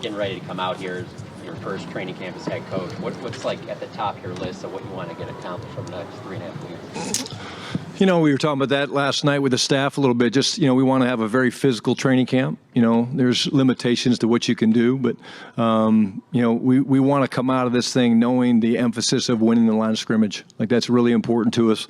Getting ready to come out here as your first training camp as head coach, what's like at the top of your list of what you want to get accomplished from the next 3.5 weeks? We were talking about that last night with the staff a little bit. Just, we want to have a very physical training camp. There's limitations to what you can do, but, we want to come out of this thing knowing the emphasis of winning the line of scrimmage. Like, that's really important to us,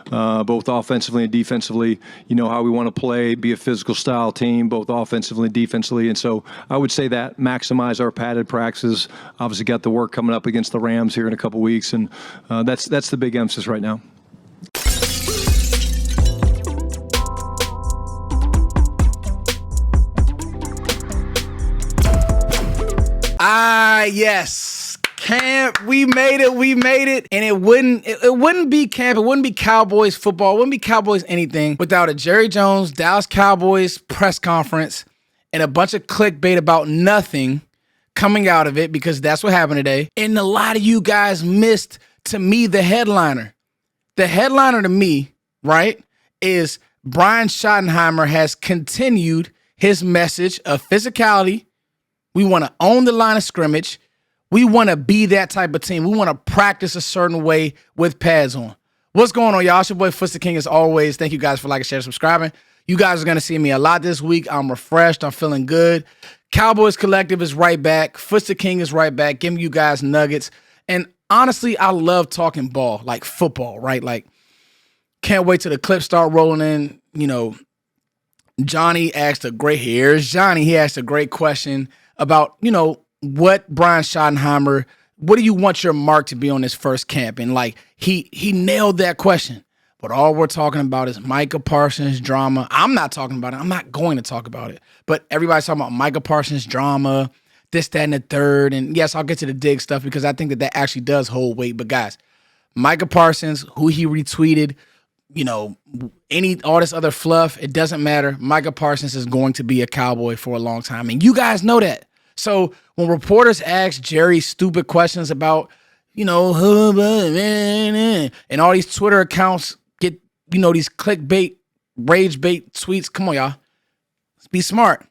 both offensively and defensively. How we want to play, be a physical style team, both offensively and defensively. And so I would say that maximize our padded practices. Obviously got the work coming up against the Rams here in a couple weeks, and that's the big emphasis right now. Yes. Camp, we made it. And it wouldn't be camp, it wouldn't be Cowboys football, it wouldn't be Cowboys anything without a Jerry Jones, Dallas Cowboys press conference and a bunch of clickbait about nothing coming out of it, because that's what happened today. And a lot of you guys missed, to me, the headliner. The headliner to me, right, is Brian Schottenheimer has continued his message of physicality. We want to own the line of scrimmage. We want to be that type of team. We want to practice a certain way with pads on. What's going on, y'all? It's your boy, Footsie King, as always. Thank you guys for liking, sharing, subscribing. You guys are going to see me a lot this week. I'm refreshed. I'm feeling good. Cowboys Collective is right back. Footsie King is right back, giving you guys nuggets. And honestly, I love talking ball, like football, right? Like, can't wait till the clips start rolling in. Johnny asked a great, here's Johnny. He asked a great question about, what Brian Schottenheimer, what do you want your mark to be on this first camp? And like, he nailed that question. But all we're talking about is Micah Parsons drama. I'm not talking about it. I'm not going to talk about it. But everybody's talking about Micah Parsons drama, this, that, and the third. And yes, I'll get to the Diggs stuff because I think that actually does hold weight. But guys, Micah Parsons, who he retweeted, all this other fluff, it doesn't matter. Micah Parsons is going to be a Cowboy for a long time. And you guys know that. So when reporters ask Jerry stupid questions about, and all these Twitter accounts get, these clickbait, rage bait tweets. Come on, y'all. Let's be smart.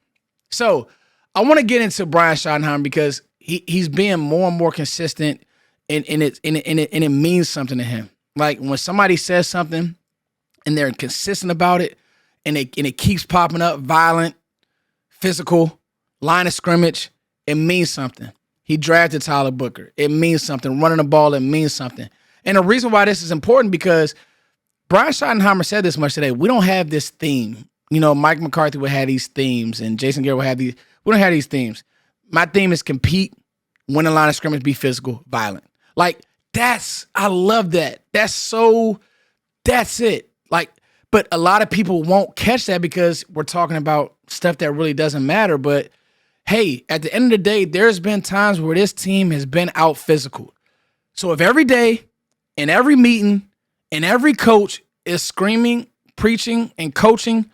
So I want to get into Brian Schottenheimer because he's being more and more consistent, and it means something to him. Like, when somebody says something and they're consistent about it, and it keeps popping up, violent, physical, line of scrimmage, it means something. He drafted Tyler Booker. It means something. Running the ball, it means something. And the reason why this is important, because Brian Schottenheimer said this much today. We don't have this theme. Mike McCarthy would have these themes, and Jason Garrett would have these. We don't have these themes. My theme is compete, win the line of scrimmage, be physical, violent. Like, I love that. That's it. Like, but a lot of people won't catch that because we're talking about stuff that really doesn't matter. But hey, at the end of the day, there's been times where this team has been out physical. So if every day, in every meeting, and every coach is screaming, preaching, and coaching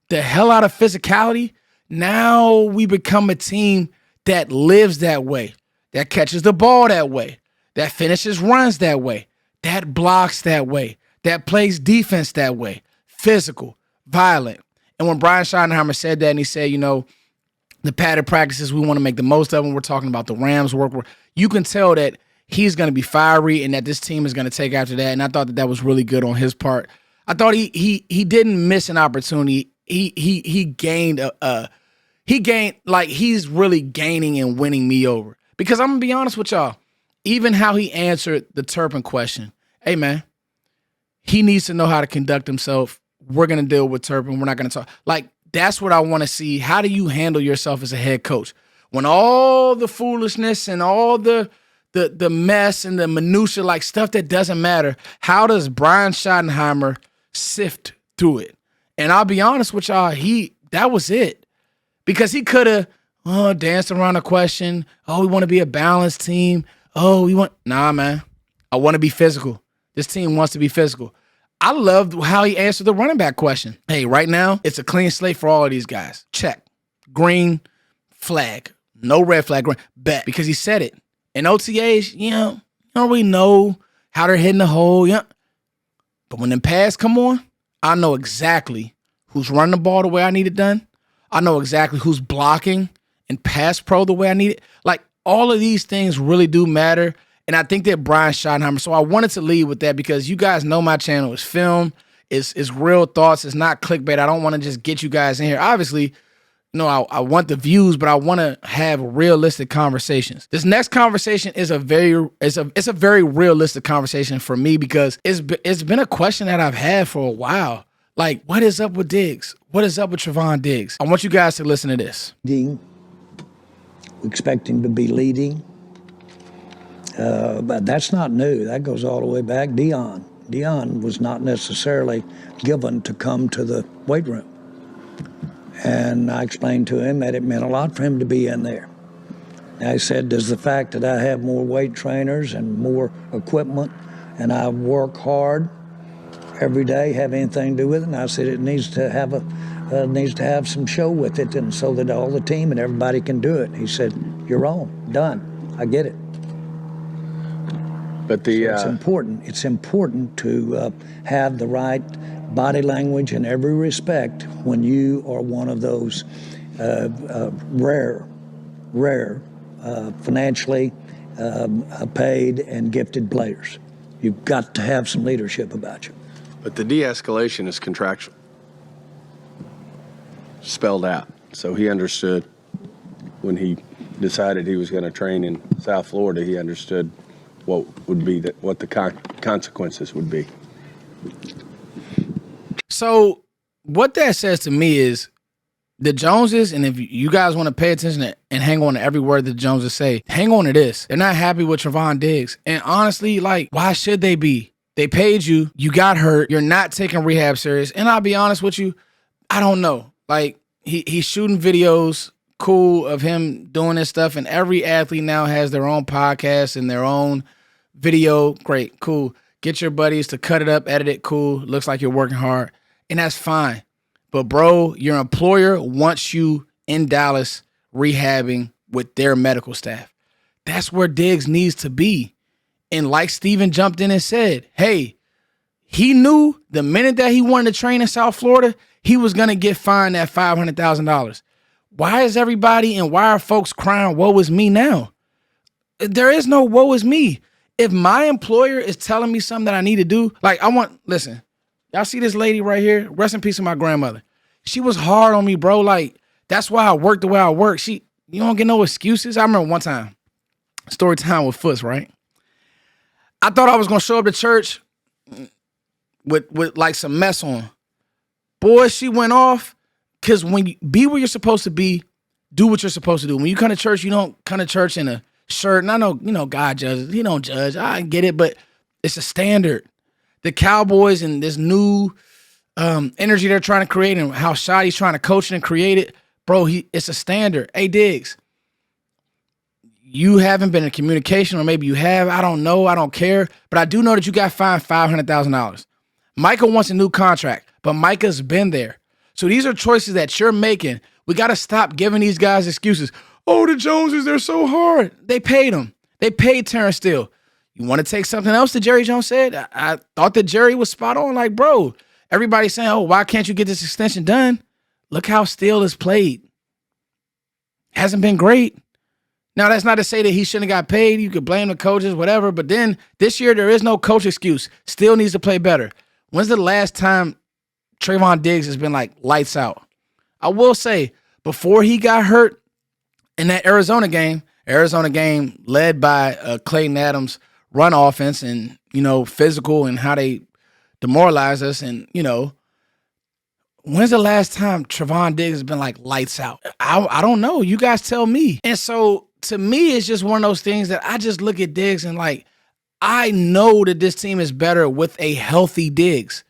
the hell out of physicality, now we become a team that lives that way, that catches the ball that way, that finishes runs that way, that blocks that way, that plays defense that way, physical, violent. And when Brian Schottenheimer said that, and he said, the padded practices, we want to make the most of them. We're talking about the Rams work. You can tell that he's going to be fiery and that this team is going to take after that. And I thought that was really good on his part. I thought he didn't miss an opportunity. He gained like he's really gaining and winning me over. Because I'm going to be honest with y'all, even how he answered the Turpin question, hey man, he needs to know how to conduct himself. We're going to deal with Turpin. We're not going to talk. Like, that's what I want to see. How do you handle yourself as a head coach? When all the foolishness and all the mess and the minutia, like stuff that doesn't matter, how does Brian Schottenheimer sift through it? And I'll be honest with y'all, that was it. Because he could have danced around the question. We want to be a balanced team. Nah, man. I want to be physical. This team wants to be physical. I loved how he answered the running back question. Hey, right now, it's a clean slate for all of these guys. Check. Green flag. No red flag. Green. Bet. Because he said it. In OTAs, you don't really know how they're hitting the hole. Yeah. But when the pads come on, I know exactly who's running the ball the way I need it done. I know exactly who's blocking and pass pro the way I need it. Like, all of these things really do matter. And I think that Brian Schottenheimer, so I wanted to lead with that because you guys know my channel is film, it's real thoughts, it's not clickbait. I don't want to just get you guys in here. Obviously, I want the views, but I want to have realistic conversations. This next conversation is a very realistic conversation for me because it's been a question that I've had for a while. Like, what is up with Diggs? What is up with Trevon Diggs? I want you guys to listen to this. We expect him to be leading. But that's not new. That goes all the way back. Dion was not necessarily given to come to the weight room. And I explained to him that it meant a lot for him to be in there. I said, does the fact that I have more weight trainers and more equipment and I work hard every day have anything to do with it? And I said, it needs to have some show with it, and so that all the team and everybody can do it. He said, you're wrong. Done. I get it. But it's important. It's important to have the right body language in every respect when you are one of those rare, financially paid and gifted players. You've got to have some leadership about you. But the de-escalation is contractual, spelled out. So he understood when he decided he was going to train in South Florida. He understood what the consequences would be. So what that says to me is the Joneses, and if you guys want to pay attention and hang on to every word that the Joneses say, hang on to this. They're not happy with Trevon Diggs. And honestly, like, why should they be? They paid you. You got hurt. You're not taking rehab serious. And I'll be honest with you, I don't know. Like, he's shooting videos, cool, of him doing this stuff. And every athlete now has their own podcast and their own video. Great, cool. Get your buddies to cut it up, edit it, cool. Looks like you're working hard. And that's fine. But, bro, your employer wants you in Dallas rehabbing with their medical staff. That's where Diggs needs to be. And like Steven jumped in and said, hey, he knew the minute that he wanted to train in South Florida, he was going to get fined that $500,000. Why is everybody and why are folks crying, woe is me now? There is no woe is me. If my employer is telling me something that I need to do, like listen, y'all see this lady right here? Rest in peace to my grandmother. She was hard on me, bro. Like, that's why I work the way I work. You don't get no excuses. I remember one time, story time with Foots, right? I thought I was going to show up to church with like some mess on. Boy, she went off, because when you be where you're supposed to be, do what you're supposed to do. When you come to church, you don't come to church in a shirt. And I know, God judges. He don't judge. I get it, but it's a standard. The Cowboys and this new energy they're trying to create and how Schotty's trying to coach it and create it, bro, it's a standard. Hey, Diggs, you haven't been in communication, or maybe you have. I don't know. I don't care. But I do know that you got fined $500,000. Micah wants a new contract, but Micah's been there. So these are choices that you're making. We got to stop giving these guys excuses. Oh, the Joneses, they're so hard. They paid them. They paid Terrence Steele. You want to take something else that Jerry Jones said? I thought that Jerry was spot on. Like, bro, everybody's saying, oh, why can't you get this extension done? Look how Steele has played. Hasn't been great. Now, that's not to say that he shouldn't have got paid. You could blame the coaches, whatever. But then this year, there is no coach excuse. Steele needs to play better. When's the last time Trevon Diggs has been like lights out? I will say, before he got hurt in that Arizona game led by Clayton Adams' run offense and, physical and how they demoralize us. And, when's the last time Trevon Diggs has been like lights out? I don't know. You guys tell me. And so to me, it's just one of those things that I just look at Diggs and like, I know that this team is better with a healthy Diggs,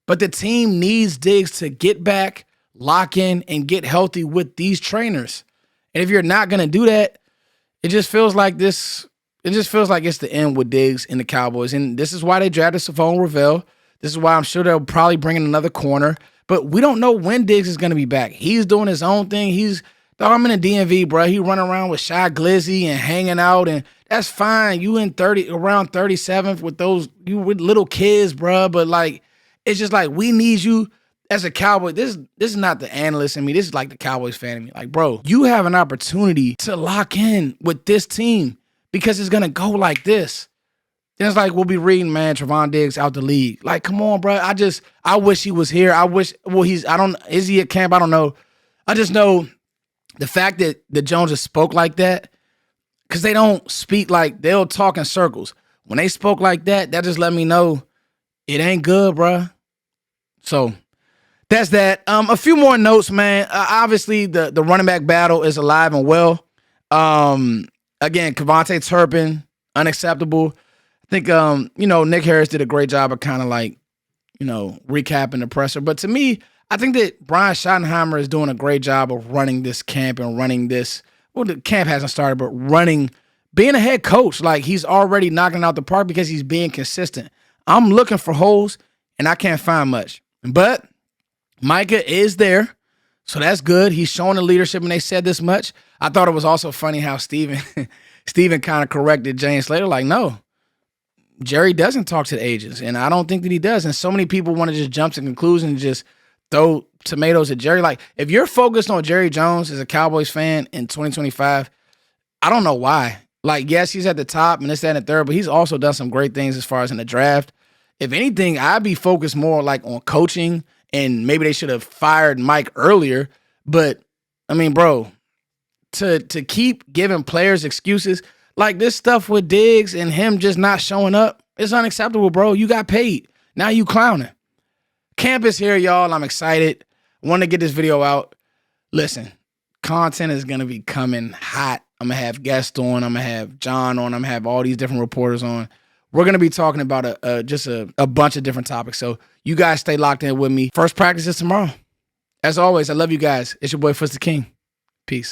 but the team needs Diggs to get back, lock in, and get healthy with these trainers. And if you're not going to do that, it just feels like it's the end with Diggs and the Cowboys. And this is why they drafted Savon Ravel. This is why I'm sure they'll probably bring in another corner. But we don't know when Diggs is going to be back. He's doing his own thing. I'm in the DMV, bro. He running around with Shy Glizzy and hanging out, and that's fine. You around 37th with with little kids, bro. But like, it's just like, we need you as a Cowboy, this is not the analyst in me. This is like the Cowboys fan in me. Like, bro, you have an opportunity to lock in with this team because it's going to go like this. Then it's like we'll be reading, man, Trevon Diggs out the league. Like, come on, bro. I wish he was here. Is he at camp? I don't know. I just know the fact that the Joneses spoke like that, because they don't speak like, they'll talk in circles. When they spoke like that, that just let me know it ain't good, bro. So that's that. A few more notes, man. Obviously, the running back battle is alive and well. Again, Kevontae Turpin, unacceptable. I think, Nick Harris did a great job of kind of like, recapping the presser. But to me, I think that Brian Schottenheimer is doing a great job of running this camp and running this. Well, the camp hasn't started, but being a head coach. Like, he's already knocking it out the park because he's being consistent. I'm looking for holes, and I can't find much. But Micah is there, so that's good. He's showing the leadership, and they said this much. I thought it was also funny how Steven kind of corrected James Slater. Like, no, Jerry doesn't talk to the agents, and I don't think that he does. And so many people want to just jump to conclusions and just throw tomatoes at Jerry. Like, if you're focused on Jerry Jones as a Cowboys fan in 2025, I don't know why. Like, yes, he's at the top and this, that, and the third, but he's also done some great things as far as in the draft. If anything, I'd be focused more like on coaching, and maybe they should have fired Mike earlier. But, I mean, bro, to keep giving players excuses, like this stuff with Diggs and him just not showing up, it's unacceptable, bro. You got paid. Now you clowning. Camp is here, y'all. I'm excited. Want to get this video out. Listen, content is going to be coming hot. I'm going to have guests on. I'm going to have John on. I'm going to have all these different reporters on. We're going to be talking about just a bunch of different topics. So you guys stay locked in with me. First practice is tomorrow. As always, I love you guys. It's your boy, Fus the King. Peace.